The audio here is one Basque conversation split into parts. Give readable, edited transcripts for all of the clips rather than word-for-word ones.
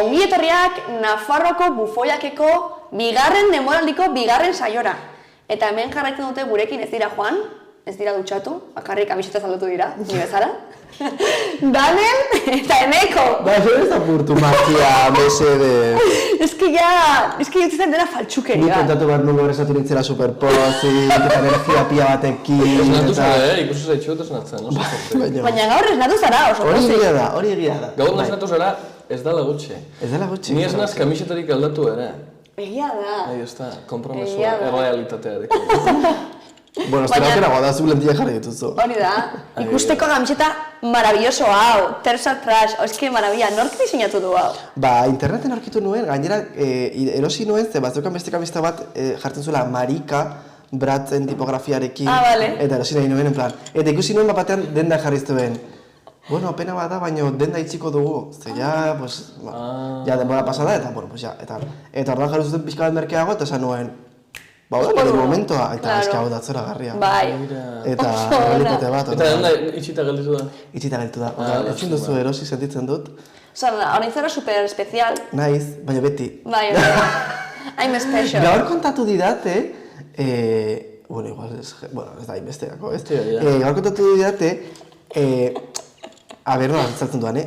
ongi etorriak Nafarroako bufoiakeko bigarren denboraldiko bigarren saiora. Eta hemen jarraitzen dute gurekin ez dira Juan, ez dira dutxatu, bakarrik kamiseta saldutu dira, ni bezala. Daniel eta Eneko. Zer ez apurtu magia, mesede. Es que jutzen dena faltxukeria. Ni kontatu behar nungo esatu nintzela superpozik, eta energia pia batekin. Esnatu zara, ikusi zaitxu eta esnatzen, no? Baina gaur esnatu zara, oso pozik. Hori egia da. Gaur esnatu zara, ez dela gutxi. Ez dela gutxi. Ni esnaz kamisetarik aldatu ere. Egia da. Ahí está, kompromesua, errealitatearekin. Bueno, espera aukera godazu lentilla jarri dituzu. Hori da, ikusteko kamiseta maravilloso hau, terza trash, eske maravilla, nork diseinatu du hau? Ba, interneten aurkitu nuen, gainera erosi nuen, ze batzeukan beste kamista bat jartzen zuela Marika, bratzen tipografiarekin, vale. Eta erosi nahi nuen, en plan. Eta ikusi nuen batean denda jarri zuen. Bueno, pena bat da, baina denda itxiko dugu. Ze ja, pues, ja denbora pasada, eta, bueno, pues ja, eta orduan jarri zuten pixka bat merkeago, eta esan nuen, ba, hori momentua, eta eska hau datzora garria. Bai. Eta realitate bat. Eta denda itxita gelditu da? Itxita gelditu da. Ezin duzu erosi sentitzen dut. Osa, hori zara super especial. Naiz, baina beti. Bai, I'm special. Gaur kontatu didate, bueno, igual ez da inbesteako, ez? Gaur kontatu didate, a ber, nola zartzen duan,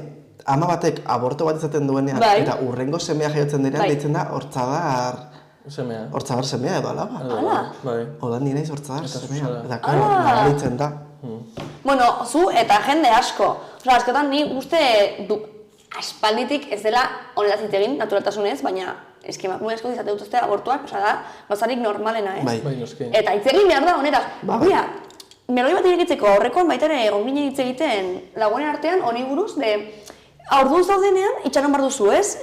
ama batek aborto bat izaten duenean, eta urrengo semea jaiotzen denean, deitzen da hortzadar... Semea. Hortzadar semea edo alaba. Hala? Bai. Odan ni naiz hortzadar semea. Eta, karo, nagaritzen da. Bueno, zu eta jende asko. Osa, askotan ni uste aspalditik ez dela honetaz hitz egin, naturaltasunez, baina eski emakume asko izate dutuzte abortuak, osa da, gauzarik normalena, ez? Bai, noski. Eta hitz egin behar da honetaz. Baina, meloi bat irekitzeko aurrekoan baita ere egon ginen hitz egiten lagunen artean honi buruz, aurdun zaudenean itxaron behar duzu, ez?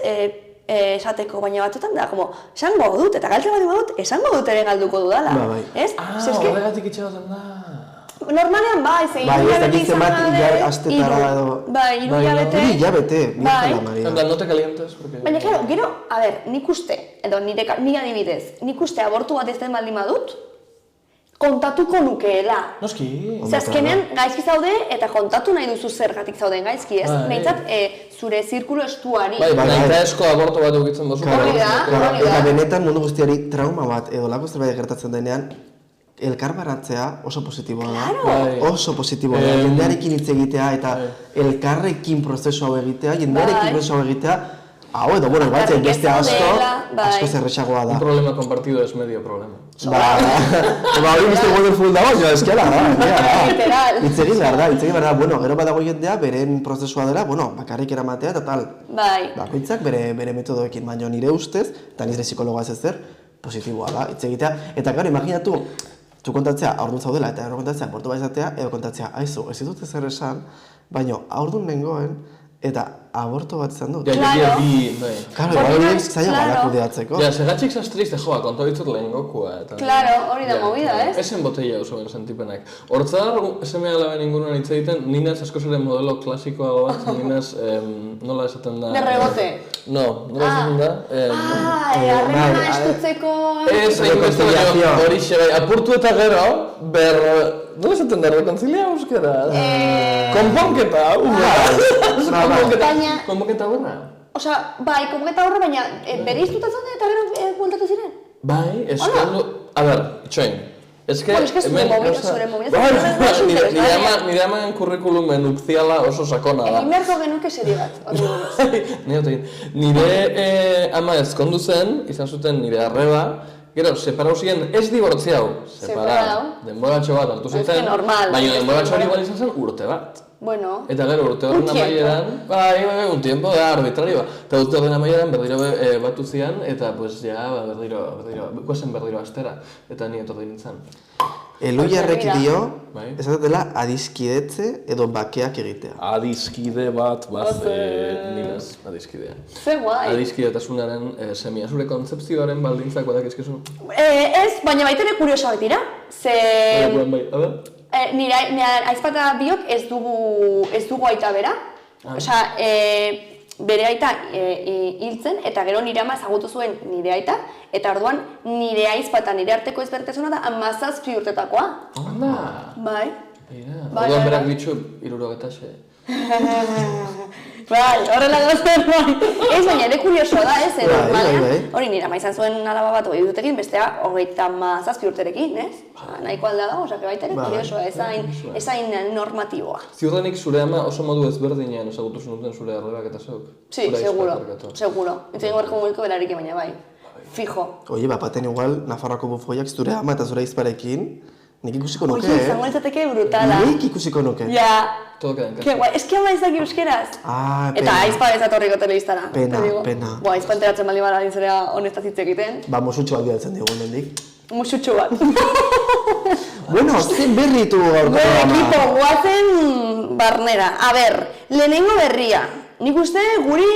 Esateko, baina batzutan da, como, esango dut, eta galtzen bat dut, esango dut ere galduko dudala. Bai. Ez? Horregatik itxagoten da. Normalean bai, ze hilabete izan bat astetara edo... Bai, hilabete. Hilabete, Virgen Maria. En plan, no te calientes, porque... Baina, claro, gero, a ber, nik uste, edo nire adibidez, nik uste abortu bat ez den baldin badut, kontatuko nukeela. Noski. Ze azkenean gaizki zaude eta kontatu nahi duzu zergatik zauden gaizki, ez? Behintzat, zure zirkulo estuari. Bai, baina esko aborto bat eukitzen dozu. Hori da. Eta benetan mundu guztiari trauma bat edo lako zerbait gertatzen denean, elkarbanatzea oso positiboa da. Claro. Oso positiboa da. Jendearekin hitz egitea eta elkarrekin prozesu hau egitea, jendearekin prozesu hau egitea, hau edo, bueno, batzen beste asko zerrexagoa da. Un problema compartido es medio problema. Hori beste wonderful da, baina eskela da. Literal. Hitz egin behar da, bueno, gero badago jendea, beren prozesua dela, bueno, bakarrik eramatea eta tal. Bai. Bakoitzak bere metodoekin, baina nire ustez, eta nire psikologoa ez ezer, positiboa da, hitz egitea. Eta gero, imaginatu, zu kontatzea aurdun zaudela eta gero kontatzea abortu bat izatea, edo kontatzea, aizu, ez ditut ezer esan, baina aurdun nengoen, eta aborto bat izan dut. Claro, horiek zaila gara kudeatzeko. Ja, segatxik zaz triste, joa, konta ditut lehen gokua. Claro, hori da movida, ez? Esen botella oso ben sentipenak. Hortzadar, semea alaben inguruan hitz egiten, ninaz asko zeren modelo klasikoa bat, ninaz, nola esaten da... De rebote. No, nola esaten da... Harremana estutzeko... Ez, hori xebai, apurtu eta gero, nola esaten da, rekoncilia euskera? Konponketa, konponketa horra? Osa, bai, konponketa horra, baina bere iztuta zaude eta gero bueltatu ziren? Bai, eskondu... A ber, itxoin. Bueno, eske zure mobila, nire amaen kurrikulumen nupziala oso sakona da. Egin beharko genuke serie bat, hori nire ama ezkondu zen, izan zuten nire arreba, gero, separau ziren ez dibortziau, separau, denboratxo bat hartu zuten, baina denboratxo hori igual izan zen urte bat. Bueno, eta gero urte horren amaieran, bai, un tiempo arbitrario, eta urte horren amaieran berdiro batu zian, eta pues ja, guazen berdiro astera, eta ni etorri nintzen. Eluiarrek dio, esatela adiskidetze edo bakeak egitea. Adiskide bat, ninaz, adiskidea. Ze guai. Adiskidetasunaren semia, zure kontzepzioaren baldintzak badak izkizu? Ez, baina baitere kuriosa bat dira, ze... Nire aizpata biok ez dugu aita bera, osea, bere aita hiltzen eta gero nire ama ezagutu zuen nire aita, eta orduan nire aizpata nire arteko ezberdintasuna da 17 urtetakoa. Onda! Bai. Orduan berak ditu 76. Bai, horrela gauzen, bai. Ez, baina ere kurioso da, ez? Hori nire ama izan zuen alaba bat 20 urterekin, bestea 37 urterekin, ez? Nahiko alda dago, osea, baita ere kuriosoa, ezain normatiboa. Ziurrenik zure ama oso modu ezberdinean ezagutu zenuten zure arrebak eta zeuk? Sí, seguro. Entzegin gorko mulko berarik baina bai. Fijo. Oie, bapaten igual, Nafarroako bufoiak zure ama eta zure izparekin, nik ikusiko nuke, Oye, izango litzateke brutala. Nik ikusiko nuke. Ja. Todo queda en casa. Que guai, eski ama ezak euskeraz. Ah, Eta aizpa bezatorriko telebiztara. Pena. Boa, aizpa enteratzen bali bara dintzera honetaz hitz egiten. Ba, musutxo bat bidaltzen digu mendik. Musutxo bat. Bueno, zen berritu gaurko programa. Ekipo, guazen barnera. A ber, lehenengo berria. Nik uste guri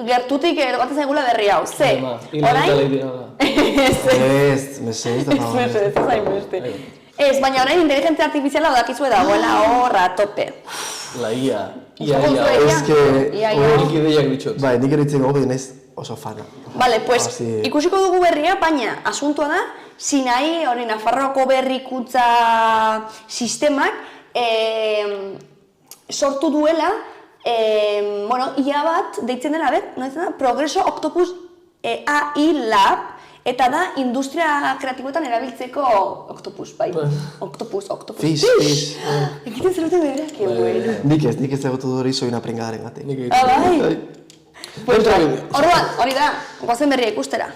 gertutik batzen zaigula berri hau. Ze, orain? Ez, mesez, da favor. Ez hainbeste. Ez, baina orain inteligentzia artifiziala odakizue dagoela horra tope. La IA. Nik ideiak bitxot. Bai, nik eritzen gobe naiz oso fana. Vale, pues, ikusiko dugu berria, baina asuntua da, Sinai, hori Nafarroako berrikuntza sistemak sortu duela, IA bat, deitzen dela, Progreso Octopus AI Lab, eta da, industria kreatiboetan erabiltzeko Octopus, bai. Octopus. Fish. Egiten zerute berak, que bueno. Nik ez egotu duri soina pringadaren gatik. Bai. Orduan, hori da, goazen berria ikustera.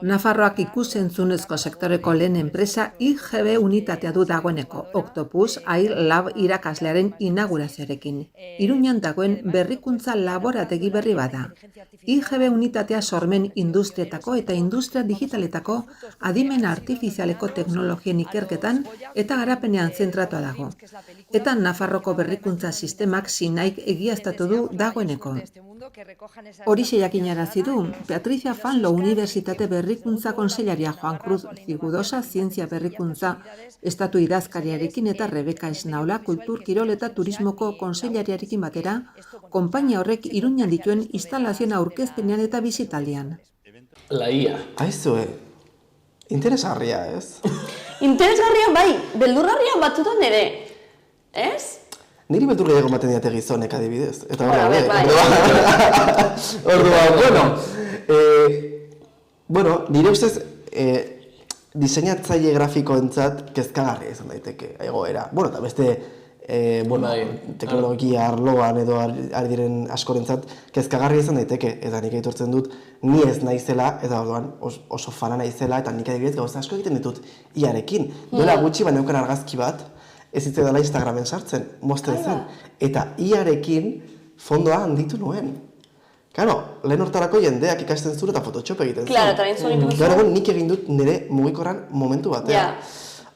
Nafarroak ikus-entzunezko sektoreko lehen enpresa IGB unitatea du dagoeneko, Octopus AI Lab irakaslearen inaugurazioarekin. Iruñan dagoen berrikuntza laborategi berri bada. IGB unitatea sormen industrietako eta industria digitaletako adimen artifizialeko teknologien ikerketan eta garapenean zentratua dago. Eta Nafarroko berrikuntza sistemak Sinaik egiaztatu du dagoeneko. Horixe jakinarazi du, Patricia Fanlo Unibertsitate Berrikuntza Kontseilaria Juan Cruz Zigudosa Zientzia Berrikuntza Estatu Idazkariarekin eta Rebeka Esnaola Kultur, Kirol eta Turismoko Kontseilariarekin batera, konpainia horrek Iruñan dituen instalazioen aurkezpenean eta bisitaldian. La IA. Aizue, interesgarria, ez? Interesgarria bai, beldurgarria batzutan ere, ez? Niri beldur gehiago ematen diate gizonek adibidez. Eta bueno, nire ustez diseinatzaile grafikoentzat kezkagarria izan daiteke egoera. Bueno, eta beste teknologia arloan edo ari diren askorentzat kezkagarria izan daiteke. Eta nik aitortzen dut, ni ez naizela, eta orduan oso fana naizela, eta nik adibidez gauza asko egiten ditut iarekin. Duela gutxi baneukan argazki bat, ez zitzen dela Instagramen sartzen, mozten zen. Eta iarekin fondoa handitu nuen. Claro, lehen hortarako jendeak ikasten zuen eta Photoshop egiten zuen. Claro, eta egin zuen inkluso. Gaur egun nik egin dut nire mugikorran momentu batean.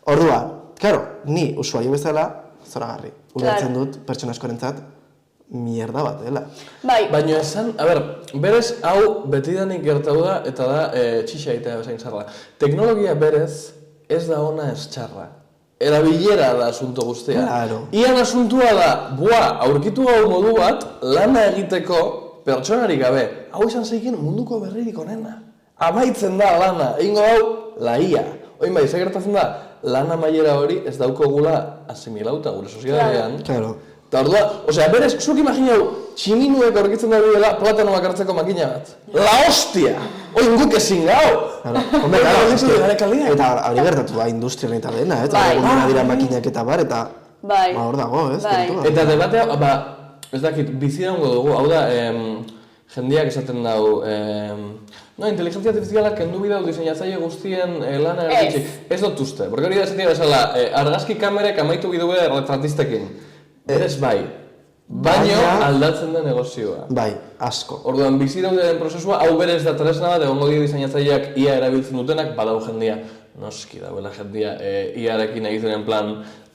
Orduan, claro, ni usuario bezala, zoragarri. Ulertzen dut pertsona askorentzat mierda bat dela. Baina esan, berez hau betidanik gertatu da eta da txixa egitea bezain zarra. Teknologia berez ez da ona ez txarra. Erabilera da asunto guztia. Claro. Ian asuntua da, aurkitu hau modu bat, lana egiteko pertsonarik gabe. Hau izan zeiken munduko berririk onena. Amaitzen da lana, egingo hau, la IA. Oin bai, ze gertatzen da, lana maiera hori ez daukogula asimilauta gure sozialean. Claro. Eta ordua, osea, berez, zuk imaginau, tximinuek aurkitzen da dela platanoak hartzeko makina bat. La hostia! Oin guk ezin gau! Eta hori gertatu da industrian eta dena, eta gomena dira makinak eta bar, eta hor dago, ez? Eta debatea, ez dakit, bizi daungo dugu, hau da, jendeak esaten dau, inteligentzia artifizialak kendu bidau diseinatzaile guztien lana erantzik. Ez dut uste, porque hori da esatia bezala, argazki kamerek amaitu bideu retratistekin. Berez bai, baino aldatzen da negozioa. Bai, asko. Orduan, bizi dauderen prozesua, hau berez da tresna bat, egongo dira diseinatzaileak IA erabiltzen dutenak, badau jendia. Noski dauela jendia, IA-arekin egiten plan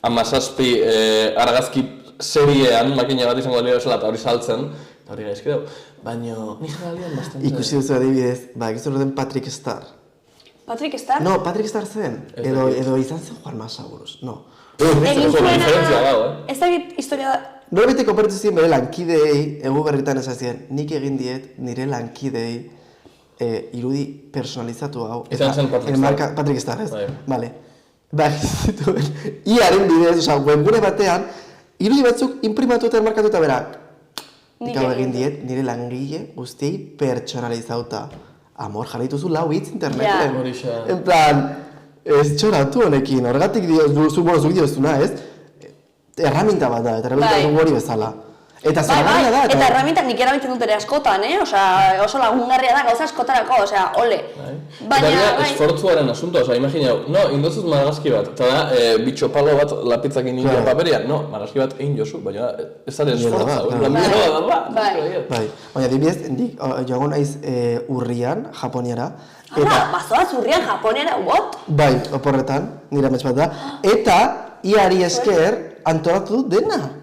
17 argazki seriean, makina bat izango dira bezala, eta hori saltzen, eta hori gaizki dau. Baino, nire alian bastante. Ikusi duzu adibidez, egizu den Patrick Star. Patrick Star? No, Patrick Star zen, edo izan zen Juan Masaburuz, no. Egin zuena, ez dakit historia da. Norbete konpertu ziren bere lankideei, egu berritan esazien, nik egin diet nire lankideei irudi personalizatu hau. Izan zen Patrick Star, ez? Vale. Ba, zituen, iaren bidez, webgune batean, irudi batzuk imprimatu eta enmarkatu eta berak. Nik Gau egin egin diet, nire langile guztiei pertsonalizauta. Amor, jarrituzu 4 hitz interneten. Horixe. En plan, ez txoratu honekin, horregatik zuk diozuna, ez? Erraminta bat da, eta erraminta hori bezala. Eta zeragarria da, eta erramintak nik erabiltzen dut ere askotan, Osea, oso lagungarria da gauza askotarako, osea, ole. Baina, esfortzuaren asunto, osea, imaginau, indozuz margazki bat, eta da, bitxo palo bat lapizak inidean paperian, margazki bat egin jozu, baina ez da esfortza, baina dibidez, joango naiz urrian, Japoniara, bazoaz urrian Japoniara, what? Bai, oporretan, nire amets bat da, eta iari esker antolatu dut dena.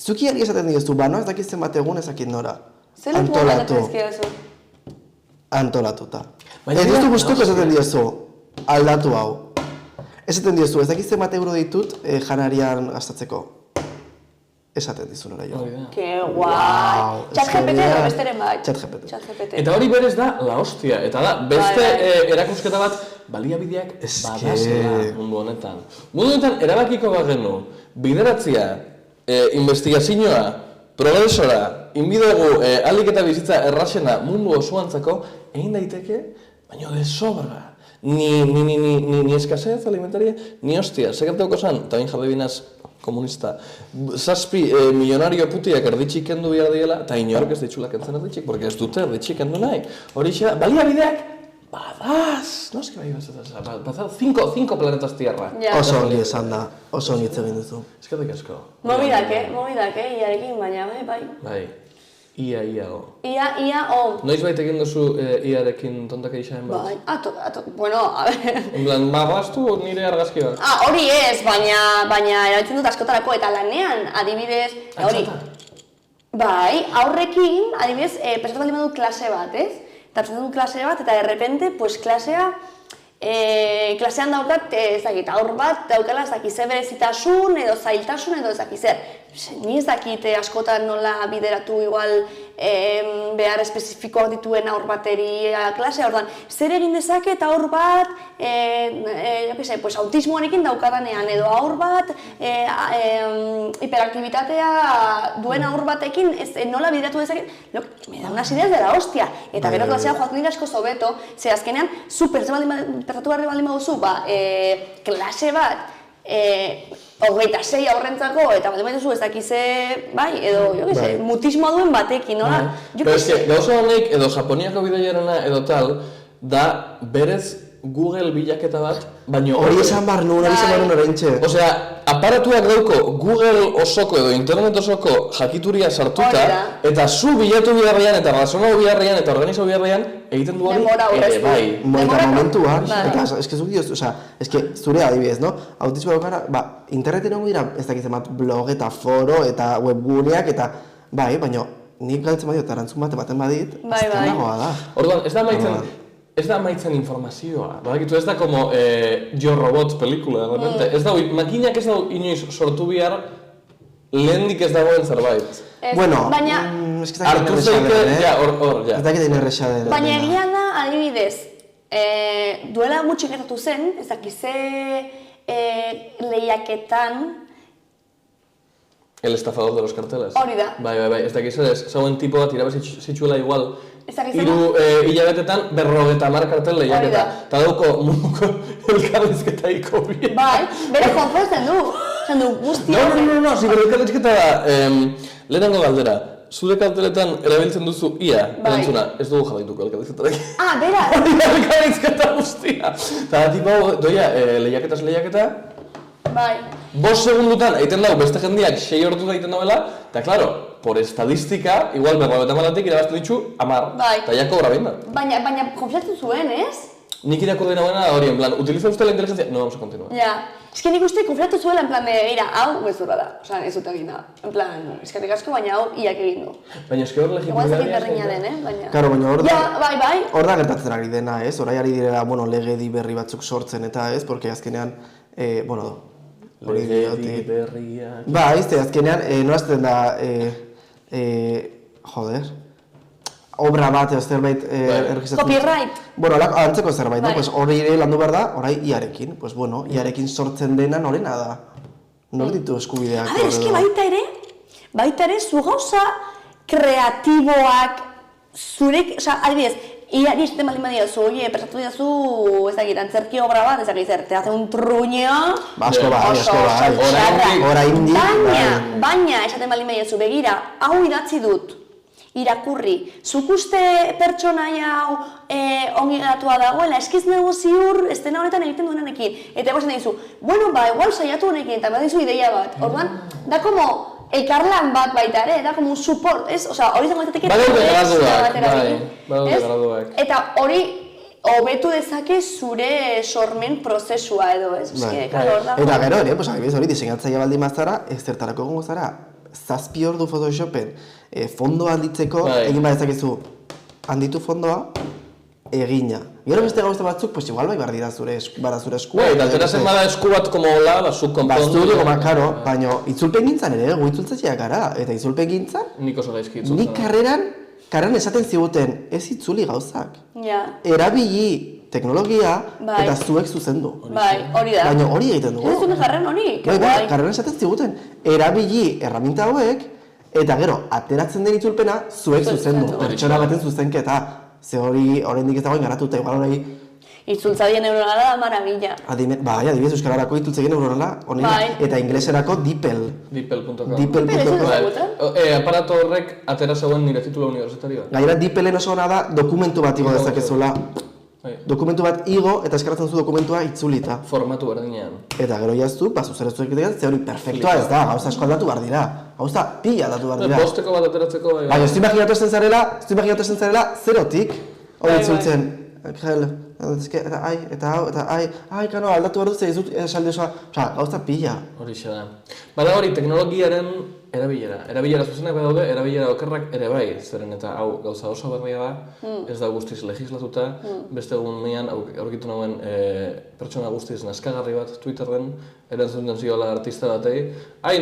Zuki iari esaten diozu, no ez dakit zenbat egun ezakit nora. Antolatu. Antolatuta. Ez duztu guztuko esaten diozu, aldatu hau. Esaten diozu, ez dakit zenbat euro ditut janarian gastatzeko. Esaten dizu nora jo. Que guai. ChatGPT edo besteren bat? ChatGPT. Eta hori berez da la hostia, eta da, beste erakusketa bat, baliabideak badazela mundu honetan. Mundu honetan erabakiko bagenu, bideratzia, investigazioa, progresora, inbidegu alik eta bizitza erraxena mundu osoantzako, egin daiteke, baina de sobra. Ni eskasez alimentaria, ni hostia. Segerteuko zan, eta bain jarri binaz komunista, 7 milionario putiak erditxik kendu behar diela, eta inork ez ditxulak entzen erditxik, porque ez dute erditxik kendu nahi. Horixe, baliabideak, badaz! No eski bai bazaz, 5 planetas tierra. Oso ongi esan da, oso ongi egin duzu. Eskerrik asko. Mobidak, iarekin, baina bai. Bai, ia-o. Ia, Noiz baita egin duzu iarekin tontak egin bat? Bai, bueno, a ver... En plan, marraztu nire argazki bat? Hori ez, baina erabiltzen dut askotarako eta lanean, adibidez... Bai, aurrekin, adibidez, presatu baldin badut klase bat, ez? Eta presatu dut klase bat, eta derrepente, pues klasean daukat, ez dakit, aur bat, daukala ez dakit, berezitasun, edo zailtasun, edo ez dakit zer. Ni ez dakit askotan nola bideratu igual behar espezifikoak dituen aur bateri klasea, orduan, zer egin dezaket aur bat, autismoarekin daukadanean, edo aur bat, hiperaktibitatea duen aur batekin, nola bideratu dezaket, me da unas ideas de la hostia. Eta gero klasea joaten dira asko zobeto, ze azkenean, pertsatu barri baldin baduzu, klase bat, 26 aurrentzako, eta baldin baituzu ez dakize, bai, edo, mutismoa duen batekin, nola? Pero es que, gauza honek, edo Japoniako bidaierena edo tal, da berez Google bilaketa bat, baina hori esan bar nuen, orentxe. Osea, aparatuak dauko Google osoko edo internet osoko jakituria sartuta, eta zu bilatu biharrean, eta razonau biharrean, eta organizau biharrean, egiten du hori ere bai. Eta momentuan, eta eske zuk dioz, osea, eske zure adibidez, no? Autismo daukara, interneten egon dira, ez dakitzen bat blog eta foro eta webguneak eta, bai, baina nik galtzen badio eta erantzun baten badit, azken dagoa da. Orduan, ez da amaitzen informazioa, badakitu ez da como Yo Robot pelikula, de repente. Ez da, makinak ez da inoiz sortu bihar lehendik ez dagoen zerbait. Bueno, hartu zeike, hor. Ez dakit egin erresa den. Baina egia da, adibidez, duela gutxi gertatu zen, ez dakize lehiaketan... El estafador de los carteles. Hori da. Bai, ez dakize, zauen tipo bat irabazitxuela igual, hiru hilabetetan 50 kartel lehiaketa. Eta dauko munduko elkarrizketaiko bien. Bai, bere konfesten du. Esan du, guztia... No, bere elkarrizketa da, lehenengo galdera. Zure karteletan erabiltzen duzu ia, erantzuna, ez dugu jarraituko elkarrizketarekin. Bera! Hori da elkarrizketa guztia. Eta tipo, doia, lehiaketaz lehiaketa. Bai. 5 segundutan egiten dago beste jendeak 6 orduz egiten dauela, eta claro, por estadistika, igual 50 irabaztu ditzu 10. Bai. Eta ja kobra behin da. Baina konfiatzen zuen, ez? Nik irakurri nagoena hori, en plan, ¿utiliza usted la inteligencia? No, vamos a continuar. Ja. Ez que nik uste konfiatu zuela, en plan, mira, hau gezurra da. Osa, ez dut egin da. En plan, eskerrik asko, baina hau iak egin du. Baina eske hor legitimitatea... Igual ez berdina den, baina... Karo, baina hor da... Ja, bai. Hor da gertatzen ari dena, ez? Horai ari direla, legedi berri batzuk sortzen eta, ez? Porque azkenean, legedi berriak... Ba, azkenean, norazten da, obra bat edo zerbait erregistratzen... Copyright! Bueno, antzeko zerbait, no? Hori ere landu behar da, orai iarekin. Iarekin sortzen dena norena da. Nor ditu eskubideak? A ber, eski baita ere, zu gauza kreatiboak, zurek, adibidez, iari esaten baldin badiozu, oie, prestatu diazu, ez dakit, antzerki obra bat, ez dakit zer, te hace un truño, asko bai, oraindik. Baina, esaten baldin badiozu, begira, hau idatzi dut, irakurri, zuk uste pertsonaia hau ongi geratua dagoela, eskiz nego ziur, estena honetan egiten duenanekin, eta egozen dizu, bueno, igual saiatu honekin, eta bat dizu ideia bat, orduan, da como, elkarlan bat baita ere, da como un support, ez? Osea, hori zango daiteke... Badaude graduak. Eta hori hobetu dezake zure sormen prozesua edo, ez? Eta gero ere, adibidez hori diseinatzaile baldin bazara, ez zertarako egongo zara, 7 ordu Photoshopen fondoa handitzeko, egin badezakezu handitu fondoa, egina. Gero beste gauza batzuk, pues igual bai bardira zure eskua. Eta ateratzen bada esku bat como hola, zuk konpondu. Baina itzulpen gintzan ere, gu itzultzaileak gara, eta itzulpen gintzan, nik oso gaizki itzultzen. Nik karreran esaten ziguten, ez itzuli gauzak. Erabili teknologia eta zuek zuzendu. Bai, hori da. Baina hori egiten dugu. Ez zuen jarren hori? Bai, karreran esaten ziguten, erabili erraminta hauek, eta gero, ateratzen den itzulpena, zuek zuzendu. Pertsona baten zuzenketa. Ze hori oraindik ez dagoen garatuta, igual hori... Itzultzaile neuronala da maravilla. Bai, adibidez euskararako itzultzaile neuronala, eta ingleserako DeepL. DeepL.com. DeepL.com. Aparato horrek atera zegoen nire titula universitarioa. Gainera DeepL-en oso ona da dokumentu bat igo dezakezula. Dokumentu bat igo eta eskaratzen zu dokumentua itzulita. Formatu berdinean. Eta gero jaztu, zuzera egitean, ze hori perfektua ez da, gauza asko aldatu behar dira. Gauza pila aldatu behar dira. Bosteko bat ateratzeko bai. Baina, ez du imaginatu zarela, zerotik, hori itzultzen. Eta ai, kano, aldatu behar dut, ez dut esalde osoa, gauza pila. Horixe da. Bada hori, teknologiaren erabilera zuzenak badaude, erabilera okerrak ere bai, zeren eta hau gauza oso berria da, ez da guztiz legislatuta, beste egunean aurkitu nauen pertsona guztiz naskagarri bat Twitterren, erantzuten ziola artista batei,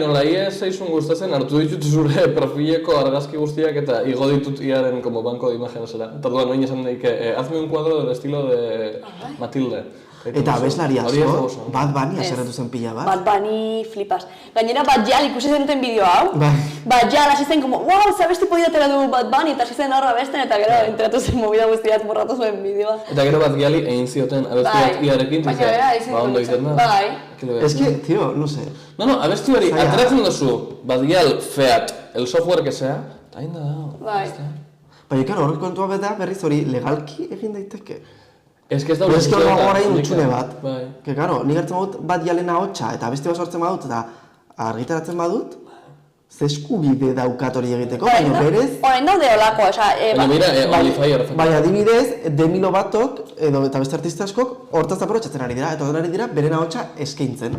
nola zaizun gustatzen, hartu ditut zure profileko argazki guztiak eta igo ditut iaren como banco de imagenesera. Eta duan, noin esan daik, hazme un cuadro del estilo de Matilde. Eta abeslari asko, Bad Bunny aserretu zen pila bat. Bad Bunny flipas. Gainera Bad Jal ikusi zenuten bideo hau. Bad Jal hasi zen como, wow, zabesti podia atera du Bad Bunny, eta hasi zen horra besten, eta gero enteratu zen movida guztiat borratu zuen bideoa. Eta gero Bad Jali egin zioten abesti bat iarekin, ondo egiten da. Bai. Es que, tío, no sé. No, abesti hori, ateratzen duzu Bad Jal Feat, el software que sea, eta egin da. Bai. Baina, karo, horrek kontua beda berriz hori legalki egin daiteke. Ez que ez dago... Ez que hori gagorain utxune bat. Que, karo, nik hartzen badut Bad Jalen ahotsa eta beste bat sortzen badut eta argitaratzen badut, ze eskubide daukat hori egiteko, baina berez... Orain daude olako, oza... Baina mira, Olifier... Baina adibidez, Demi Lovatok eta beste artista askok hortaz aprobetxatzen ari dira, eta horren ari dira beren ahotsa eskaintzen.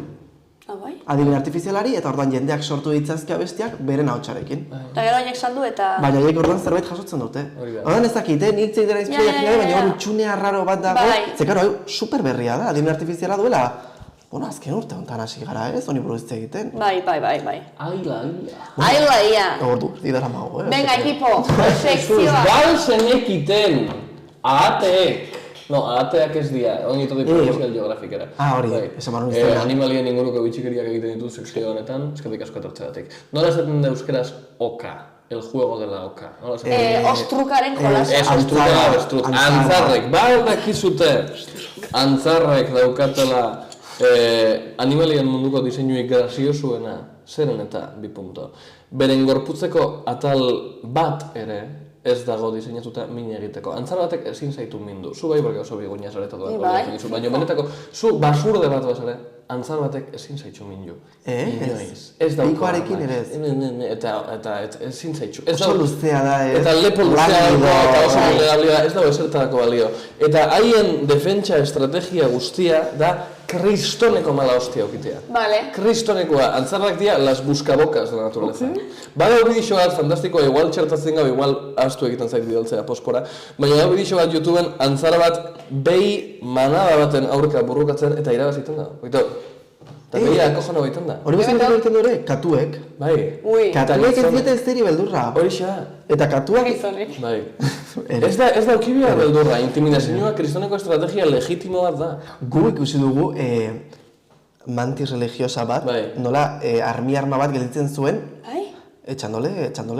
Bai. Adimen artifizialari eta orduan jendeak sortu ditzazke abestiak beren ahotsarekin. Eta gero haiek saldu eta... Baina haiek orduan zerbait jasotzen dute. Orduan ez dakite, nik zeidera izpideak nire, baina hori txunea raro bat dago. Ze karo, super berria da, adimen artifiziala duela. Bueno, azken urte honetan hasi gara ez, honi buruz egiten. Bai. Aila. Ordu, didara mago, Venga, equipo, sekzioa. Gal zenekiten, ahateek. No, ahateak ez dira, ongi etorri profesional geografikera. Hori, esan barun iztena. Animalien inguruko bitxikeriak egiten ditut sekzio honetan, eskerrik asko etortzeatik. Nola esaten da euskeraz oka? El juego de la oka. Ostrukaren jolasa. Ostrukaren avestruz. Antzarrek, dakizute. Antzarrek daukatela animalien munduko diseinuik graziosuena, zeren eta bi punto. Beren gorputzeko atal bat ere, ez dago diseinatuta min egiteko. Antzar batek ezin zaitu mindu. Zu bai, porque oso biguina zareta doa. Baina benetako, zu basurde bat bazare, antzar batek ezin zaitu mindu. Ez dauko. Pikoarekin ere ez. Eta ezin zaitu. Oso luzea da, ez. Eta lepo luzea dago, eta oso vulnerabilia, ez dago ezertarako balio. Eta haien defentsa estrategia guztia da kristoneko mala hostia okitea. Kristonekoa, antzarrak dira las buscabocas de la naturaleza. Bada bidixo bat fantastikoa, igual txertatzen gau, igual astu egiten zait bidaltzea pospora, baina da bidixo bat YouTubeen antzar bat behi manada baten aurka burrukatzen eta irabaziten da. Eta behia akojona baiten da. Hori bezan dira egiten dure, katuek. Bai. Katuek ez diete ez diri beldurra. Horixa. Eta katuak... Bai. Ez da ukibia beldurra, intimidazioa kristoneko estrategia legitimo bat da. Gu ikusi dugu mantis religiosa bat, Bai. nola arma bat gelditzen zuen, Bai? echándole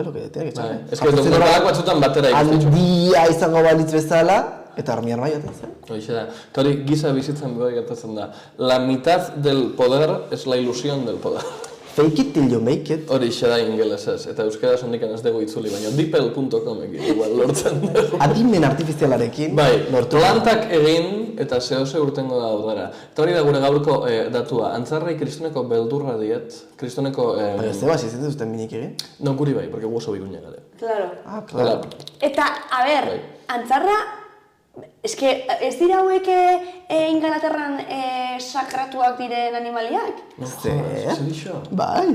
lo que tiene que echarle. Bai. Ez que dokumentalak batzutan batera ikusten. Handia izango balitz bezala, eta arma jaten zen. Hoxe da. Eta hori giza bizitzen bai gertatzen da. La mitad del poder es la ilusión del poder. Fake it till you make it. Hori xe da ingelesez, eta euskaraz hondikan ez dugu itzuli, baina dipel.com-ekin igual lortzen dugu. Adimen artifizialarekin Bai, lortu. plantak egin eta zehose urtengo da aurrera. Eta hori da gure gaurko datua. Antzarrai kristoneko beldurra diet, kristoneko... Baina ez basi ez duzten minik egin? No, guri bai, porque gu oso biguña gare. Claro. Ah, claro. Eta, a ber, Bai. antzarra, eske, ez dira hauek Ingalaterran sakratuak diren animaliak? Zer? Zer dixo? Bai.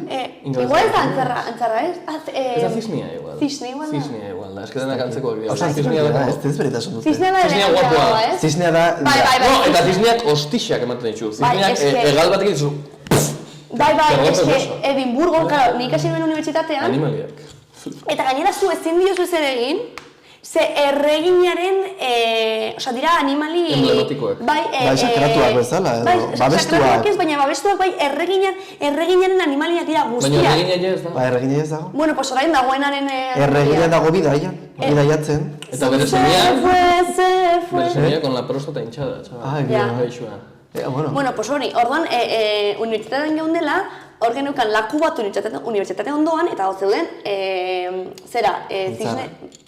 Igual ez da antzarra, ez? Ez da ziznia igual. Ziznia igual da. Ziznia igual da, ez que denak antzekoak dira. Osa, Ziznia ziznia da. ez beritasun dute. Ziznia da Ziznia ere guapua. dagoa, ez? Ziznia da... Bai, bai, bai. No, eta zizniak ostixak ematen ditu. Zizniak eske- egal batek ditu Bai, Zergatik eske, oso. Edimburgo, claro, nik hasi nuen unibertsitatean, animaliak. eta gainera zu ezin diozu zer egin, ze erreginaren, osea, dira animali... Emblematikoak. Bai, Bai, sakratuak bezala, edo bai, babestuak. sakratuak ez, baina babestuak bai, erreginaren animaliak dira Baina guztiak. erregina ez da. Ba, erregina ez dago. Bueno, pues orain dagoenaren... Erregina dago bidaian, bidaiatzen. Eta bere Se semea, fue. bere semea con la próstata hinchada, chaval. Ai, Ja. Gaixoa. Bueno. Bueno, pues hori, orduan, unibertsitatean geundela, hor geneukan laku bat unibertsitate ondoan, eta hor zeuden, zera,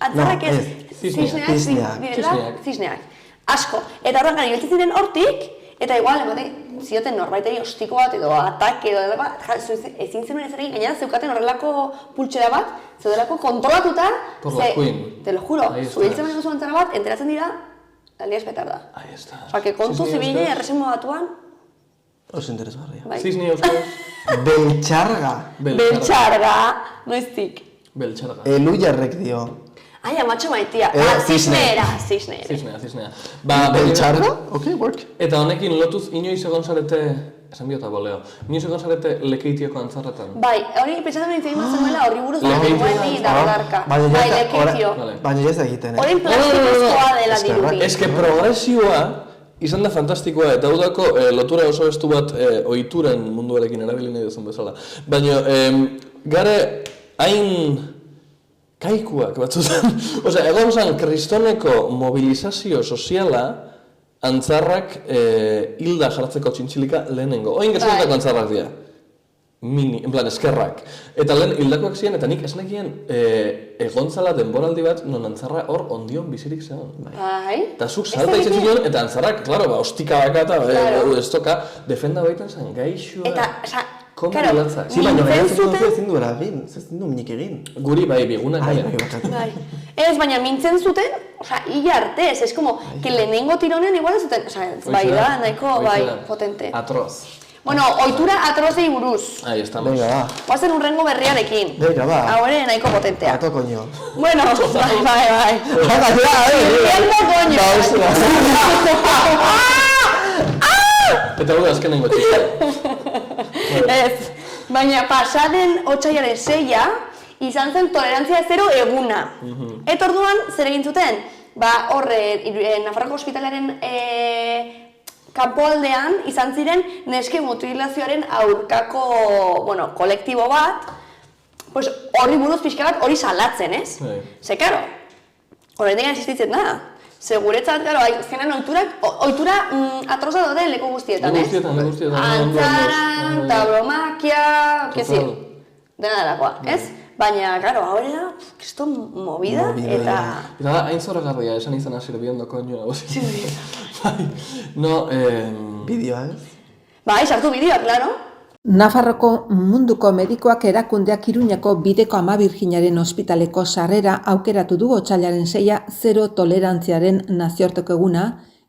antzarrak No, ez, ez. Zizneak. zizneak, direla, Zizneak. zizneak. Asko. Eta orduan gara, ibiltzen ziren hortik, eta igual, ematen zioten norbaiteri ostiko bat, edo atake, edo bat, ezin zenuen ez egin, gainera zeukaten horrelako pultsera bat, zeudelako kontrolatuta, Por la Queen. te lo juro, Ahí está. zubiltzen baino zuen antzara bat, enteratzen dira, la lias petarda. Ahí está. Osa, que kontu Ziznia zibile euskaz. erresimo batuan, Oso interesgarria. bai. Ziznia euskaz. Beltxarga. Beltxarga, noiztik. Beltxarga. Elu jarrek dio. Ai, amatxo maitia. Zizne. Zizne. Ziznia. Ba, Beltxarga? Ok, work. Eta honekin lotuz inoiz egon zarete, esan biota boleo, inoiz egon zarete lekeitioko antzarretan. Bai, hori pentsatzen nintzen zenuela horri buruz Lekeitio. dagoen dardarka. Baina Bai, ja, lekeitio. Vale. baina ja ez da egiten, Horin plastikozkoa dela Ez que, dirudi. Ez que progresioa izan da fantastikoa, eta hau dako lotura oso estu bat ohituren munduarekin erabili nahi duzun bezala. Baina, gare hain kaikuak batzutan. Osea, egon zan, kristoneko mobilizazio soziala antzarrak hilda jartzeko txintxilika lehenengo. Oin gezurtako antzarrak dira. Mini, en plan, eskerrak. Eta lehen hildakoak ziren, eta nik esnekien egontzala denboraldi bat, non antzarra hor ondion bizirik zegoen. Bai. Eta zuk salta izen ziren, eta antzarrak, klaro, ba, ostika baka eta Claro. ez toka, defenda baitan zen gaixoa. Eta, oza, Komo claro, bilatzak. Sí, baina nintzen gaineratzen dut zuten... ezin duela egin, ezin du minik egin. Guri bai, bigunak Ai, garen. bai, bakatu. Bai. Ez, baina mintzen zuten, oza, hila artez, es como, que lehenengo tironean igual ez zuten, oza, bai da, nahiko, bai, potente. Atroz. Bueno, ohitura atrozei buruz. Ahí estamos. Venga, va. Oazen urrengo berriarekin. Venga, ba. Hau ere nahiko potentea. Ato koño. Bueno, bai. Baina, Infierno coño. Eta hau da azkenengo txiste. Ez, baina pasaden otsailaren 6a izan zen tolerantzia zero eguna. Eta orduan, zer egin zuten? Ba, horre, Nafarroko ospitalaren kanpoaldean izan ziren neske mutilazioaren aurkako, bueno, kolektibo bat, pues horri buruz pixka bat hori salatzen, ez? Bai. Ze, karo, horretik existitzen da. Seguretzat, karo, azkenan ohitura atroza daude leku guztietan, ez? Leku guztietan. Antzaran, tauromakia, kezir, dena delakoa, ez? Baina, karo, ahora da, kriston movida, eta... Eta da, hain zoragarria, esan izan sirviendo koño. Bai, no, Bideoa, ez? Bai, sartu bideoa, claro. Nafarroko munduko medikoak erakundeak Iruñako Bideko Ama Birjinaren ospitaleko sarrera aukeratu du otsailaren 6a zero tolerantziaren nazioarteko eguna,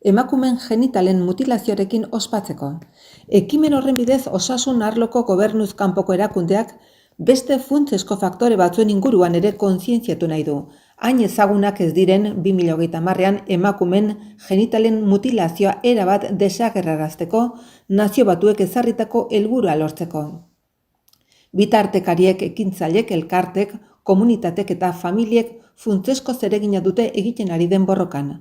emakumeen genitalen mutilazioarekin ospatzeko. Ekimen horren bidez osasun arloko gobernuz kanpoko erakundeak beste funtsezko faktore batzuen inguruan ere kontzientziatu nahi du. Hain ezagunak ez diren 2030ean emakumen genitalen mutilazioa erabat desagerrarazteko nazio batuek ezarritako helburua lortzeko. Bitartekariek, ekintzailek, elkartek, komunitatek eta familiek funtsezko zeregina dute egiten ari den borrokan.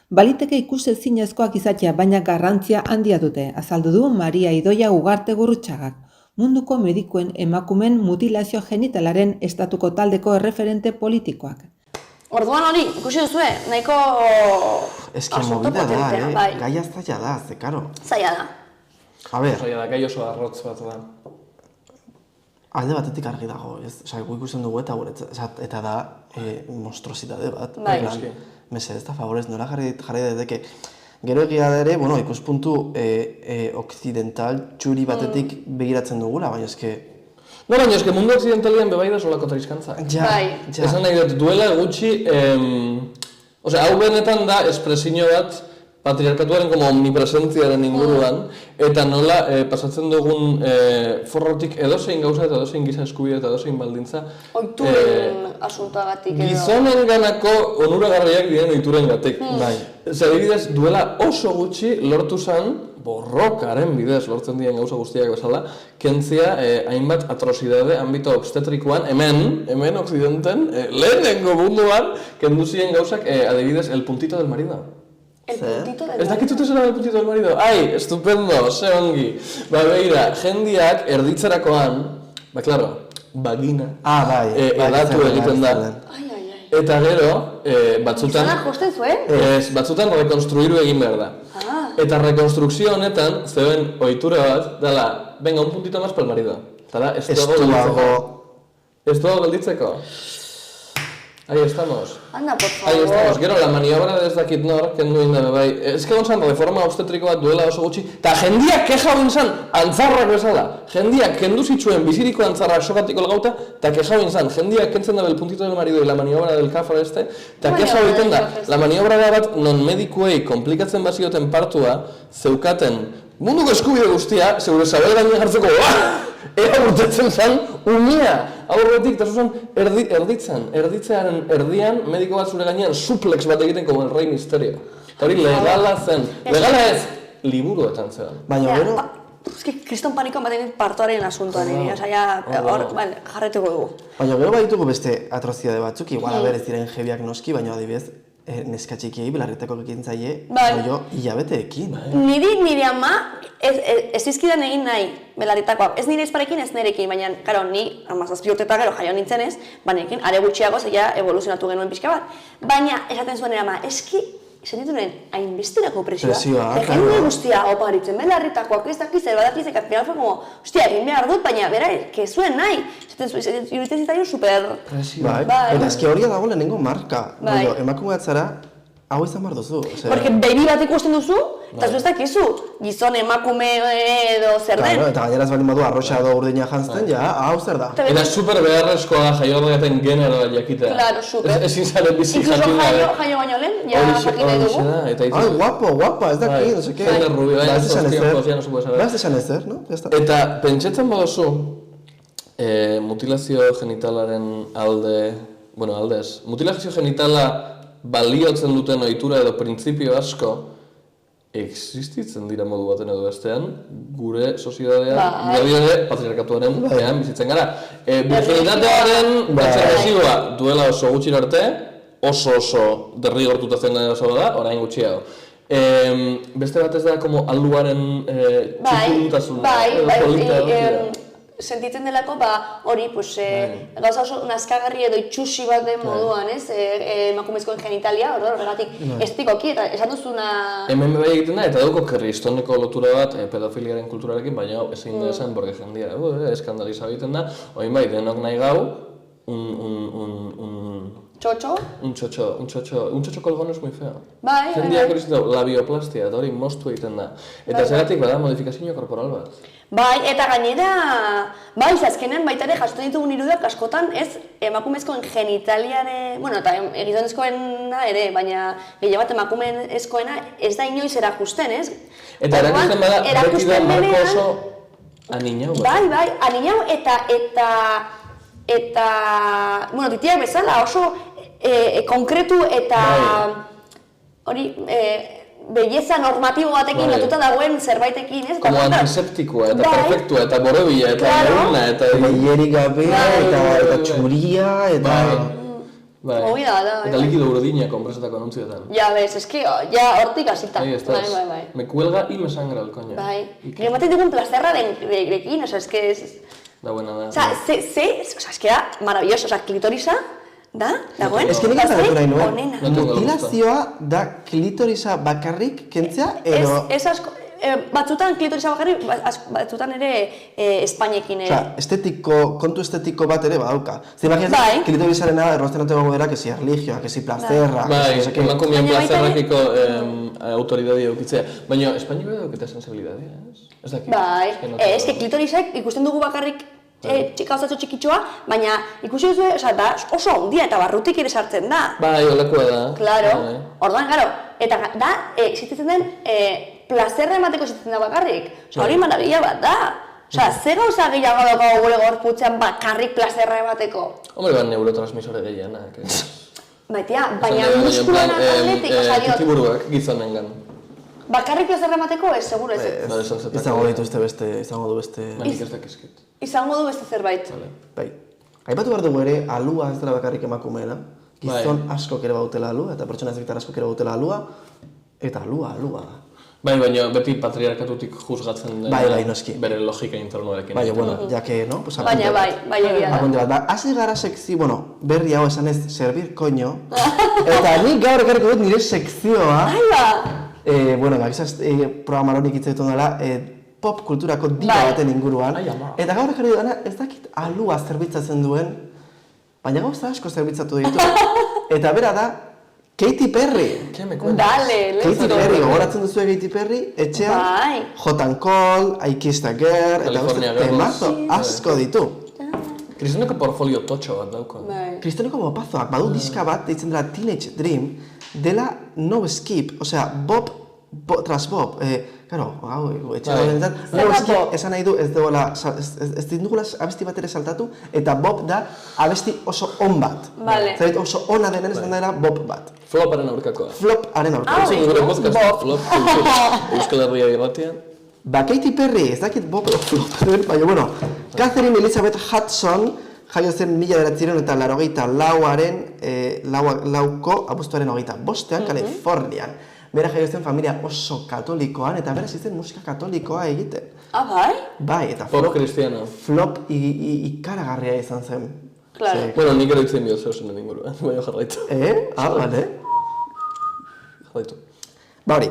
Baliteke ikusezinezkoak izatea, baina garrantzia handia dute, azaldu du Maria Idoia Ugarte Gurrutxagak, munduko medikuen emakumeen mutilazio genitalaren estatuko taldeko erreferente politikoak. Orduan hori, ikusi duzue, nahiko Eski asunto movida da, potentea, bai. gaia zaila da, ze karo. Zaila da. A ber, Zaila da, gai oso arrotz bat da. alde batetik argi dago, ez? Osa, gu ikusten dugu eta da monstruositate bat. Bai. En plan, mesedez da favorez, nola jarri daiteke. Gero egia da ere, bueno, ikuspuntu occidental txuri batetik begiratzen dugula, baina eske... No, baina eske mundu occidentalian bebai da solako triskantzak. Ja, Bai. ja. Esan nahi dut, duela gutxi, hau benetan da espresio bat patriarkatuaren como omnipresentziaren inguruan, eta nola pasatzen dugun forrotik edozein gauza eta edozein giza eskubide eta edozein baldintza Oituren asuntoagatik edo. gizonen ganako onuragarriak diren oituren gatik. Bai. Adibidez, duela oso gutxi lortu zen, borrokaren bidez lortzen diren gauza guztiak bezala, kentzia hainbat atrosidade ambito obstetrikoan, hemen Occidenten, lehenengo munduan, kendu ziren gauzak, adibidez, el puntito del marido. El puntito del Ez dakitute zera el puntito del marido? Ai, estupendo, ze ongi. Ba, begira, jendiak erditzerakoan, ba, claro, vagina, Bai. edatu egiten da. Ai. Eta gero, batzutan... Gizona josten zuen? Ez, batzutan rekonstruiru egin behar da. Eta rekonstrukzio honetan, zeuen ohitura bat, dela, venga, un puntito más pel marido. Eta da, ez todo gelditzeko. Ahí estamos. Anda, por favor. Ahí estamos. Gero, la maniobra ez dakit nor, kendu inda bai. Ez que gontzan reforma obstetriko bat duela oso gutxi, eta jendiak keja bintzan antzarrak bezala. Jendiak kendu zituen biziriko antzarrak sokatiko gauta, eta keja bintzan. Jendiak kentzen da el puntito del marido y la maniobra del kafra eta keja egiten da. La maniobra da bat non medikuei komplikatzen bazioten partua, zeukaten munduko eskubide guztia, zeure zabel gaine jartzeko, ea urtetzen zen umia. Aurretik, eta zuzan, erditzearen erdian, mediko bat zure gainean suplex bat egiten como el rey misterio. Eta hori legala zen. Legala ez, liburuetan zen. Baina gero... Eski, kriston panikoan batean partoaren asuntoan, jarretuko dugu. Baina gero baditugu beste atrozitate batzuk, igual berez diren jebiak noski, baina adibidez, neska txikiei belarritako ekintzaile, rollo hilabeteekin. Nire ama ez izkidan egin nahi belarritakoak. Ez nire izparekin, ez nirekin, baina, karo, ni 17 urtetan gero jaio nintzen ez, banekin, are gutxiago zeia evoluzionatu genuen pixka bat. Baina, esaten zuen nire ama, eski, sentitu nuen, hainbestirako presioa. Jende guztia oparitzen, belarritakoak ez dakiz, badakizek, azpial fue como, hostia, egin behar dut, baina, bera, kezuen nahi. Iruditzen zitzaion super... Bai, eta eski hori dago lehenengo marka. Emakume bat zara, hau izan behar duzu. Porque baby bat ikusten duzu, eta ez dakizu, gizon emakume edo zer den. Eta gaineraz baldin badu arroxa edo urdina jantzten, ja, hau zer da. Eta super beharrezkoa da jaiogaten generoa jakitea. Claro, super. Ezin zaren bizi jakin gabe. Incluso jaio baino lehen, ja jakin nahi dugu. Ai, guapa, ez daki, no seke. Jende rubio, Baz esan ezer, no? Eta pentsetzen badozu, mutilazio genitalaren alde, bueno, aldez, mutilazio genitala baliotzen duten ohitura edo printzipio asko existitzen dira modu baten edo bestean, gure sozietatean, gure patriarkatuaren behan bizitzen gara. Virginitatearen pertserbazioa duela oso gutxi arte, oso derrigortuta zen oso da, orain gutxiago. Beste bat ez da, como alduaren txikuntasuna, edo polita. Sentitzen delako, hori, gauza oso nazkagarri edo itxusi bat den moduan, ez? Emakumezkoen genitalia, horregatik estikoki, eta esan duzuna... Hemen bai egiten da, eta dauko kristoneko lotura bat pedofiliaren kulturarekin, baina ezin da esan, porque jendia eskandaliza egiten da, oin bai, denok nahi gau, ¿Chocho? Un chocho colgón es muy feo. Bai. Jendiak hori zintu, labioplastia, eta hori moztu egiten da. Eta zeratik bada modifikazio korporal bat. Bai, eta gainera, azkenean baita ere jasotzen ditugun irudiak askotan ez emakumezkoen genitaliare, bueno, eta gizonezkoena ere, baina gehiago bat emakumezkoena ez da inoiz erakusten, ez? Eta erakusten bada, beti da marko oso aniñau. Bai, aniñau eta, bueno, titiak bezala oso konkretu eta hori, belleza normatibo batekin lotuta dagoen zerbaitekin, ez? Como antiseptikoa, eta perfektua, eta borobila, eta leuna, eta... Beierik gabe, eta txuria, eta... Hori da, Eta likido urdina konpresetako anuntzioetan. Ja, bez, eski, ja hortik hasita. Bai. Me cuelga y me sangra el coño. Bai. Gero ematen dugun plazerra dekin, oza, eski ez... Da buena da. Oza, eski da, maravilloso, oza, klitorisa, da, dagoen? Ez que nik ez nahi nuen, onena. mutilazioa da klitorisa bakarrik kentzea, edo... Ez asko, batzutan klitorisa bakarrik, batzutan ere Espainekin. Kontu estetiko bat ere badauka. Zer imaginaz, klitorisarena errozten ate gongo dira, que si erlijioa, que si plazerra, que si... Bai, emakumeen plazerrakiko autoridadi eukitzea. Baina, Espainiko edo keta sensibilidadea, ez? Ez dakit. Bai, ez que klitorisek ikusten dugu bakarrik gauzatxo txikitxoa, baina ikusi duzu, da oso handia eta barrutik ere sartzen da. Bai, olekoa da. Claro, orduan, gero, eta da, existitzen den, plazerra emateko existitzen da bakarrik. Hori marabila bat da. Zer gauza gehiago dago gure gorputzean bakarrik plazerra emateko? Hombre, ban neurotransmisore gehienak. Baitia, baina muskulan atletik, titiburuak gizonengan. Bakarrik plazerra emateko ez, seguro ez. Izango dituzte beste, izango du beste... Manik ez dakizkit. Izango du beste zerbait. Bai. Aipatu behar dugu ere, alua ez dela bakarrik emakumeena. Gizon askok ere bautela alua, eta pertsona ezbektar askok ere bautela alua. Eta alua. Bai, baina beti patriarkatutik juzgatzen den noski. Bere logika internuarekin. Baina, bueno, jake, no? Baina, bai, egia da. Ba, hasi gara berri hau esan ez, servir koño. Eta nik gaur ekarriko dut nire sekzioa. Bueno, gizaz, programa honik hitz ditu dela, pop kulturako diba baten inguruan. Eta gaur ekarriko dut ez dakit alua zerbitzatzen duen, baina gauza asko zerbitzatu ditu. Eta bera da, Katy Perry. Dale, Katy Perry, gogoratzen duzu Katy Perry, etxean, Hot and Cold, I Kissed a Girl, eta temazo asko ditu. Kristoneko portfolio totxo bat dauko. Kristoneko bopazoak, badu diska bat, deitzen dela Teenage Dream, dela No Skip, osea, Bob tras Bob, claro, etxean No Skip esan nahi du ez dugula abesti bat ere saltatu, eta Bob da abesti oso on bat. Zait oso ona denen esan dela Bob bat. Floparen aurkakoa. Floparen aurkakoa. Gure podcast Flop, Euskal Herria irratian. Ba, Katy Perry, ez dakit Bob Flop den, baina, bueno, Catherine Elizabeth Hudson, jaio zen 1984 abuztuaren 25, Kalifornian. Bera jaio zen familia oso katolikoan, eta bera zizen musika katolikoa egiten. Bai? Bai, eta Pop cristiano. Flop ikaragarria izan zen. Claro. Bueno, nik ero itzen bihot zeusen den inguruan, baina jarraitu. Bale. Jarraitu. Ba hori,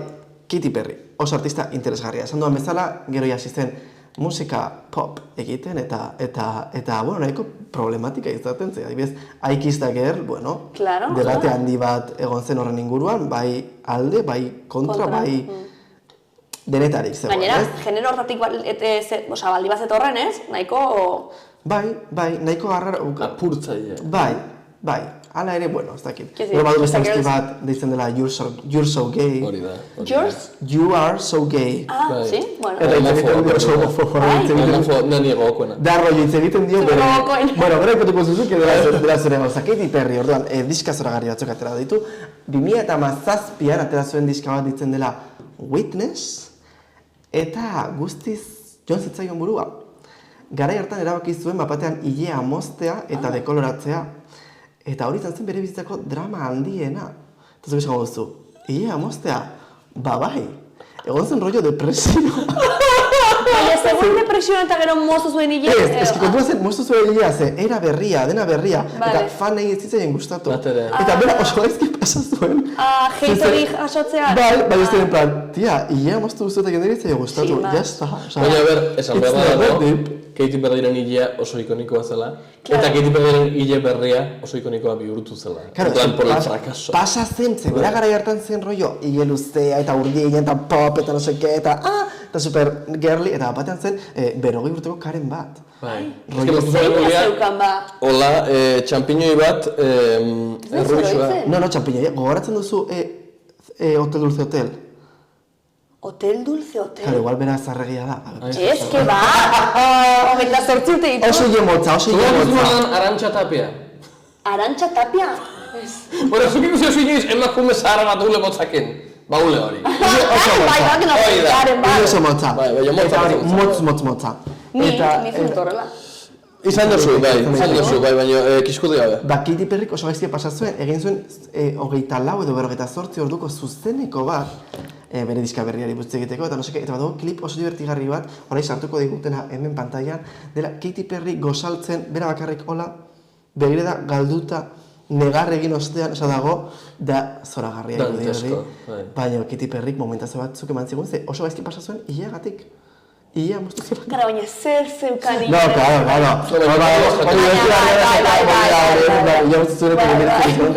Katy Perry, oso artista interesgarria. Esan duan bezala, gero jasi zen musika pop egiten, eta bueno, nahiko problematika izaten zen. Adibidez, I Kissed a Girl, bueno, debate handi bat egon zen horren inguruan, bai alde, bai kontra, bai denetarik zegoen, ez? Gainera, genero hortatik baldi bazet horren, ez? Nahiko... Bai, nahiko garrara... Apurtzaile. Bai, hala ere, bueno, ez dakit. Gero badu beste abesti bat deitzen dela You're so gay. Hori da. You are so gay. Sí? Bueno. Eta hitz egiten dio oso homofo. Nani egokoena. Da rollo hitz egiten dio bere... Bueno, bera ikutuko zuzuk dela zure gauza. Katy Perry, orduan, diska zoragarri batzuk atera ditu. 2017an atera zuen diska bat ditzen dela Witness. Eta guztiz joan zitzaion burua. Garai hartan erabaki zuen bapatean ilea moztea eta dekoloratzea. Eta hori izan zen bere bizitzako drama handiena. Eta zuk esango duzu, ilea moztea, bai. Egon zen rollo depresio. Baina, zegoen depresioan eta gero moztu zuen ilea. Ez que kontua zen, moztu zuen ilea, era berria, dena berria. Eta fan nahi ez zitzaien gustatu. Eta bera oso gaizki pasa zuen. Hate hori jasotzean. Bai, ez den plan, tia, ilea moztu duzu eta jenderi ez zaio gustatu. Ya está. Baina, esan behar dago, Katy Perryren ilea oso ikonikoa zela, eta Katy Perryren ile berria oso ikonikoa bihurtu zela. Pasa zen, bera gara hartan zen rollo, ile luzea eta urdina eta pop eta no seke eta super girly, eta batean zen 40 urteko Karen bat. Bai. Hola, txampiñoi bat, errubixoa. No, txampiñoi, gogoratzen duzu Hotel Dulce Hotel. Hotel Dulce Hotel? Claro, igual bera zarregia da. Ez, que ba! Hogeita zortzi urte ditu. Oso iemotza. Arantxa Tapia. Arantxa Tapia? Bueno, zuk ikusi oso inoiz emakume zaharra bat ule motzaken. Ba ule hori. Oso motza. Bai, motza. Motza. Ni zut horrela. Izan dozu, baina kiskude gabe. Ba, Katy Perryk oso gaizki pasazuen, egin zuen 24 edo 48 orduko zuzeneko bat, bere diska berriari buruz egiteko, eta eta badago klip oso divertigarri bat, orain sartuko digutena hemen pantailan, dela Katy Perry gozaltzen, bera bakarrik hola, begire da galduta, negar egin ostean, oso dago, da zoragarria. Dantesko, bai. Baina Katy Perryk momentazio batzuk eman zigun, ze oso gaizki pasazuen, ileagatik. Ia, moztu zela. Gara, baina zer zeukanik. No,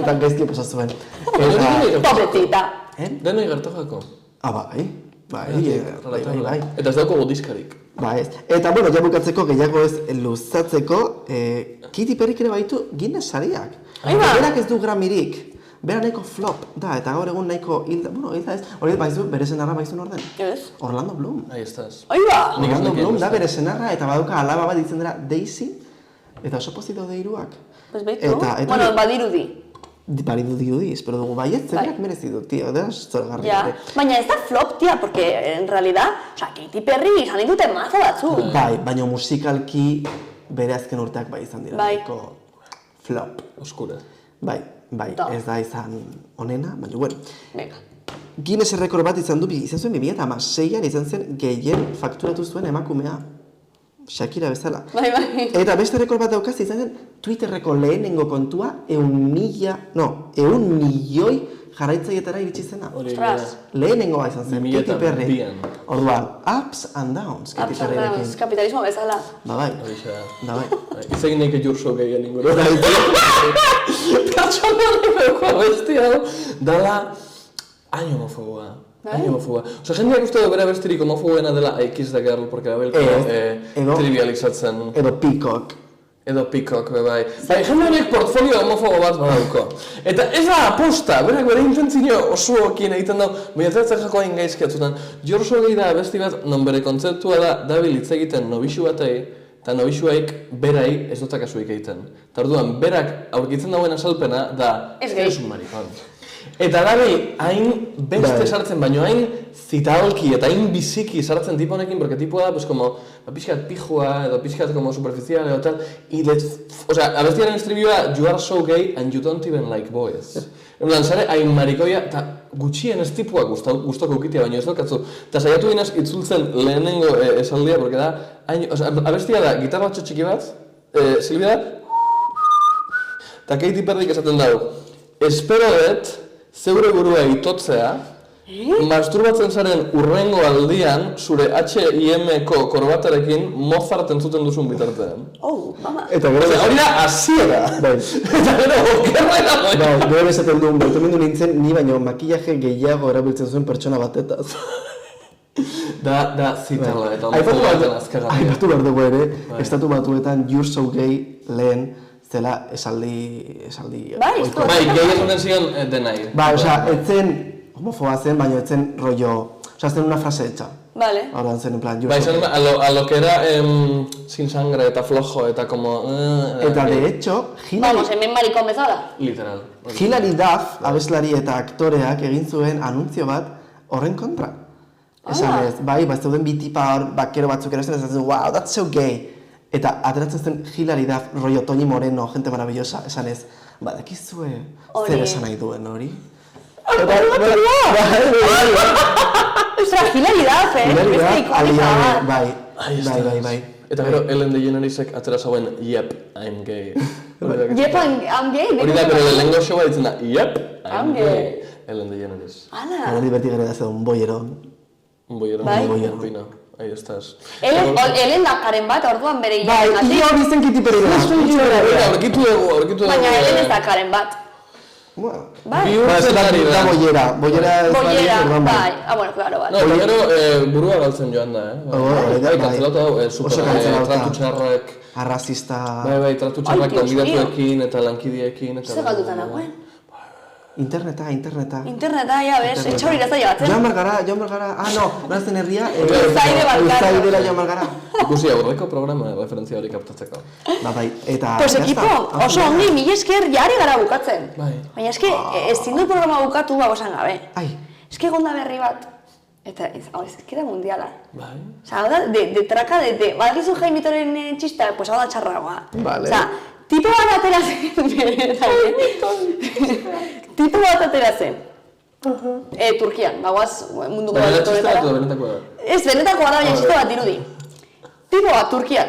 eta gaizki pasazuen. Pobrecita. Denoi gertajako. Bai. Eta ez dauko diskarik. Ba ez. Eta, bueno, ja bukatzeko gehiago ez luzatzeko, Katy Perryk ere baitu Guinness sariak. Berak ez du Grammyrik. Bera nahiko flop da, eta gaur egun nahiko hilda ez. Hori baizu, bere senarra baizu orden? Ez. Orlando Bloom. Ahí estás. Orlando Bloom da bere senarra, eta baduka alaba bat ditzen dela Daisy, eta oso pozik daude hiruak. Pues baitu, bueno, badirudi. Badirudi, espero dugu baiet, zerak merezi du, tio, da, zoragarri. Baina ez da flop, tia, porque en realidad, Katy Perry izan ditute mazo batzu. Bai, baina musikalki bere azken urteak bai izan dira. Bai. Flop. Oskura. Bai, ez da izan onena, baina, bueno. Venga. Guinness errekor bat izan zuen 2006an izan zen gehien fakturatu zuen emakumea. Shakira bezala. Bai. Eta beste errekor bat daukaz izan zen Twitterreko lehenengo kontua 100 milioi jarraitzailetara iritsi zena. Ostras. Lehenengoa izan zen, Katy Perry. 2002an. Orduan, ups and downs, Katy Perryrekin. Kapitalismo bezala. Da bai. Ez egin nahi jurso gehien inguru. Pertsona horreko abesti hau dala hain homofoboa. Osa, jendeak uste du bera bestirik homofoboena dela I Kiss the Girl, porque abelko trivializatzen. Edo Peacock. Bai. Jende honek portfolio homofobo bat badauko. Eta ez da aposta, berak bere intentzio osoekin egiten dau, baina jakoa hain gaizki atzutan. Jorso gehi da abesti bat, non bere kontzeptua da, dabil hitz egiten nobixu batei, eta nobixuaik berai ez dut kasuik egiten. Eta orduan, berak aurkitzen dauen asalpena da, ez un maricón. Eta dabi, hain beste sartzen, baino hain zitalki eta hain biziki sartzen tipo honekin, porque tipua da, pues como, pixkat pijua, edo pixkat como superficial, edo tal, osea, abestiaren estribioa, you are so gay and you don't even like boys. Erduan, zare, hain marikoia, eta gutxien ez tipua gustoko ukitea, baino ez daukatzu. Eta saiatu ginaz itzultzen lehenengo esaldia, porque da, abestia da, gitarra txiki bat, Silvia da, eta Katy Perryk esaten dago, espero dut, zeure burua itotzea, masturbatzen zaren urrengo aldian, zure H&M-ko korbatarekin Mozart entzuten duzun bitartean. Mama. Eta gero... Hori da, hasiera! Eta gero, okerrena goia! Gero esaten duen, bautumendu nintzen, ni baino makillaje gehiago erabiltzen zuen pertsona batetaz. Da zitala, eta homofobo baten azkagarria. Aipatu behar dugu ere, Estatu Batuetan You're So Gay lehen zela esaldi... Bai, gehi esaten zion denai. Ba, osea, etzen homofoba zen, baina etzen rollo... Osea, zen una frase hecha. Vale. Ahora zen en plan... Bai, zen a lo que era sin sangre eta flojo eta como... Eta de hecho, Vamos, hemen marikon bezala. Literal. Hilary Duff, abeslari eta aktoreak egin zuen anuntzio bat horren kontra. Esan ez, bai, zeuden bi tipa hor bakero batzuk erosten, esan wow, that's so gay. Eta ateratzen zen Hilary Duff, rollo Toñi Moreno, gente maravillosa, esan ez, badakizue zer esan nahi duen hori. Ostra, Hilary Duff, Hilary Duff, aliane, bai. Eta gero, Ellen DeGeneresek atera zauen, yep, I'm gay. Yep, I'm gay? Hori da, pero lehenengo showa ditzen da, yep, I'm gay. Ellen DeGeneres. Ala. Hora divertigare da zeuden boieron. Un boieron, un pino. Ahí estás. Ellen da karen bat, orduan bere Bai, ia hori zen Katy Perry da. Aurkitu dugu. Baina Ellen ez da karen bat. Bi urtetari da. Boiera ez bai. Bueno, claro, vale. No, gero burua galtzen joan da, Bai, kantzelatu hau, super tratu txarrak. Arrazista. Bai, tratu txarrak konbidatuekin eta lankidiekin. Zer galduta nagoen? Interneta, ja, bez, etxauri da zaila batzen. Joan Margara, nazen herria, Uzaidera Joan Margara. Ikusi aurreko programa referentzia hori kaptatzeko. Bai, eta... Pues ekipo, oso ongi, mila esker jari gara bukatzen. Bai. Baina eske, ezin du programa bukatu bagosan gabe. Ai. Eske gonda berri bat. Eta hau ezkera mundiala. Bai. Osa, hau da, de traka, badakizu Jaimitoren txista, pues hau da txarragoa. Vale. Osa, tipo bat atera zen, tipo bat atera zen. Turkian, bagoaz munduko bat Txista edo benetakoa da? Ez, benetakoa da, baina txiste bat dirudi. Tipo bat, Turkian,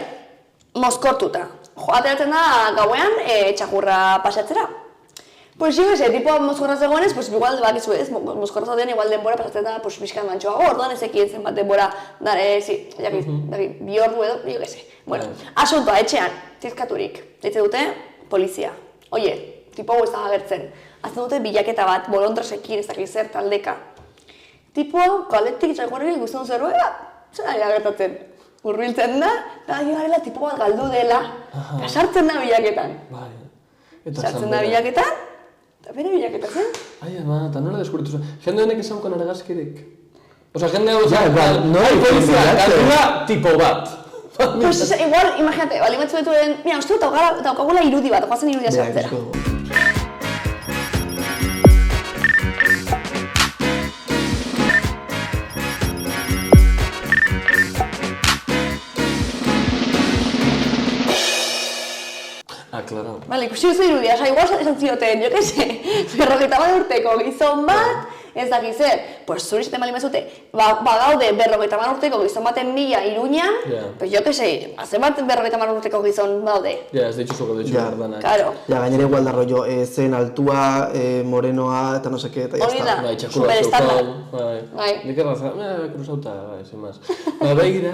mozkortuta. Ateratzen da gauean, txakurra pasatzera. Pues yo ese tipo mozkorra zegoenez, pues igual bakizu ez, mozkorra zauden igual denbora pasatzen da, pues pixkan mantxoago, orduan ezekien zenbat denbora, bi ordu edo, yo que sé. Bueno, asuntoa, etxean, tizkaturik, ditze dute, polizia. Oie, tipo hau ez da agertzen. Azten dute bilaketa bat, bolondresekin, ez dakit zer taldeka. Tipo hau, kaletik txakurrik ikusten du zerbait, zer ari agertatzen. Hurbiltzen da, eta garela tipo bat galdu dela, eta sartzen da bilaketan. Bai. Sartzen da bilaketan, eta bere bilaketa zen. Ai, ama, eta nola deskubritu zen? Jende honek esanko argazkirik. Osa, jende hau Ja, no hay polizia, polizia, galdua tipo bat. Pues igual, imagínate, bali batzu betuen, mira, uste dut daukagula irudi bat, joazen irudia sartzera. Claro. Vale, ikusi duzu irudia, osa, igual esan zioten, jo que se, 50 urteko gizon bat, ez dakiz zer, pues zuri zaten bali mazute, bagaude 50 urteko gizon baten mila Iruñan, pues jo que se, zenbat 50 urteko gizon daude. Ja, ez dituzoko berdanak. Claro. Ja, gainera igual da rollo, zen altua, morenoa, eta no seke, eta Hori da. jazta. Bai, txakurra Superestándar. zeukan, Bai. Nik erraza, kruzauta, bai, sin más. Ba, begira.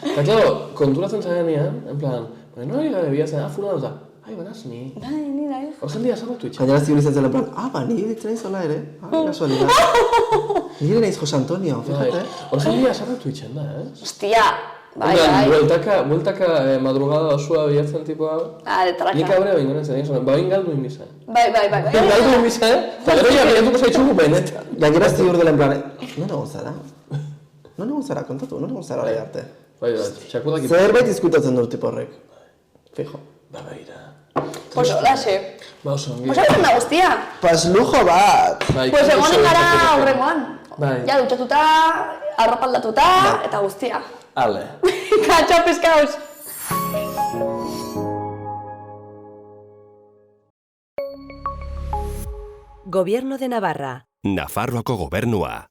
Eta, claro, konturatzen zarenean, en plan, no hori gara biatzen, fulano da, ai, banaz ni. Bai, ni da ez. Hor jendia zarautu itxan. Gainera ziur izan zen, en plan, ba, ni ditzen nahi zola ere, casualidad. Nire naiz Jose Antonio, fíjate. Hor jendia zarautu itxan da, Hostia, bai, Ondan, bai. bueltaka madrugada osoa bilatzen tipo hau. De traka. Nik abrea behin gonen zen, ba, galdu inbiza. Bai. Galdu inbiza, eta gero ja bilatuko zaitxugu benetan. Gainera ziur dela, en plan, non egon zara? Non egon zara, kontatu, non egon zara hori arte. Bai, txakudak Zerbait izkutatzen dut tipo horrek. Fijo. Ba, beira. Pues holaxe. Ba, oso ongi. Osa egon da guztia. Pas lujo bat! Bai, Pues oso egonen gara oso. aurremoan. Bai. Ja, dutxatuta, arropa aldatuta, eta guztia. Ale. Katxo, pescaos! Gobierno de Navarra. Nafarroako gobernua.